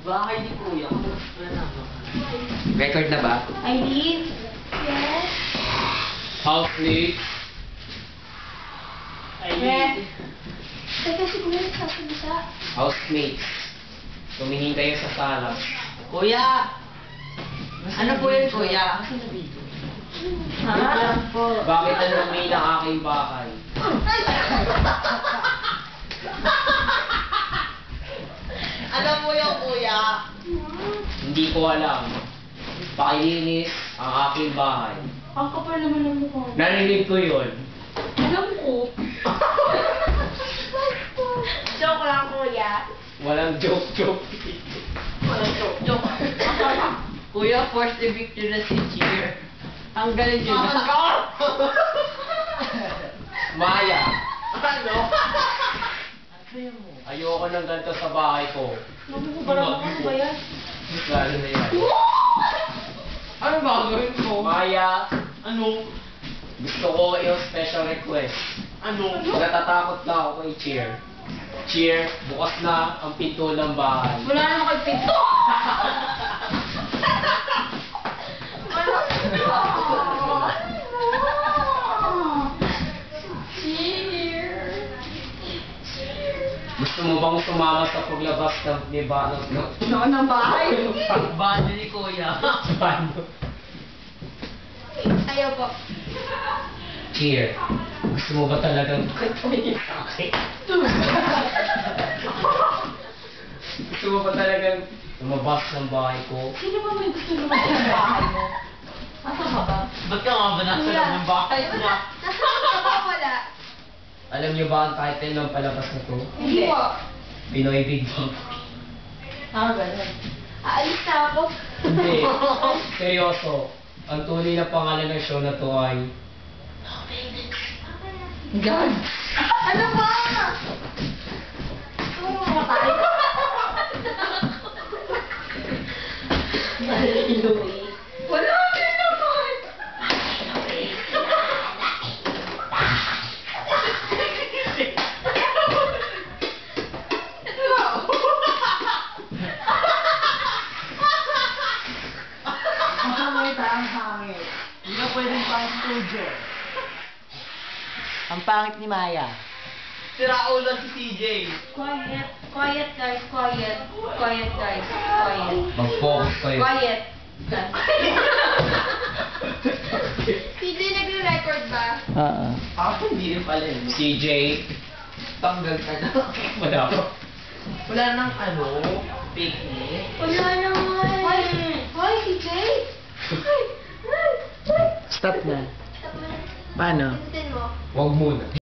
Bahay ni Kuya. Wala na. Record na ba? Eileen? Yes? Housemate. Eileen. Teka, siguro sa bisa. Housemates. Tumingin kayo sa sala. Kuya! Ano po yun, Kuya? Ha? Bakit ang lumi ng aking bahay? Alam mo yung Kuya? Hindi ko alam. Pakilinis ang aking bahay. Ang kapal naman ng mukha. Narinig ko yun. Alam ko. Joke lang, kuya. Walang joke-joke. Walang joke. Kuya, force the victory na si Cheer. Ang galing yun. Maya, Ano? Ano mo? ayoko ng ganito sa bahay ko. Parang ano ba yan? Lalo na yan. Ano ba gawin mo? Maya, Ano? gusto ko yung special request. Ano? Natatakot na ako kay Cheer. Cheer, bukas na ang pinto ng bahay. Wala naman kayo pinto. Gusto mo bang sumama sa paglabas ng nibalot no? Ano ng bahay? Bando ni Kuya. Paano? Ayaw po. Cheer, gusto mo ba talagang... Gusto mo ba talagang lumabas ng bahay ko? Sino ba may gusto naman sa bahay mo? Asa ka ba? Ba't ka nga ba nasa loob ng bahay mo? Wala. Nasaan ka ba? Wala. Alam niyo ba ang title ng palabas na to? Hindi po. Pinoy Big Bang. Ganun. Aalis na ako. Hindi. Seryoso. Ang tunay na pangalan ng show na to ay... God! Ano ba? Ano mo mamatay? Wala din naman! Ang hangit. Hindi na pwedeng pang studio. Ang pangit ni Maya. Sira ulo si CJ. Quiet. Quiet guys. Quiet. Quiet guys. Quiet. Mag-focus kayo. Quiet. CJ, nagre-record ba? Ako hindi rin pala yun. CJ, Tanggal ka na. wala ko. Wala nang picnic. Wala naman. Hoy, CJ! Stop na. Stop mo na. Paano? Pindutin mo. Huwag muna.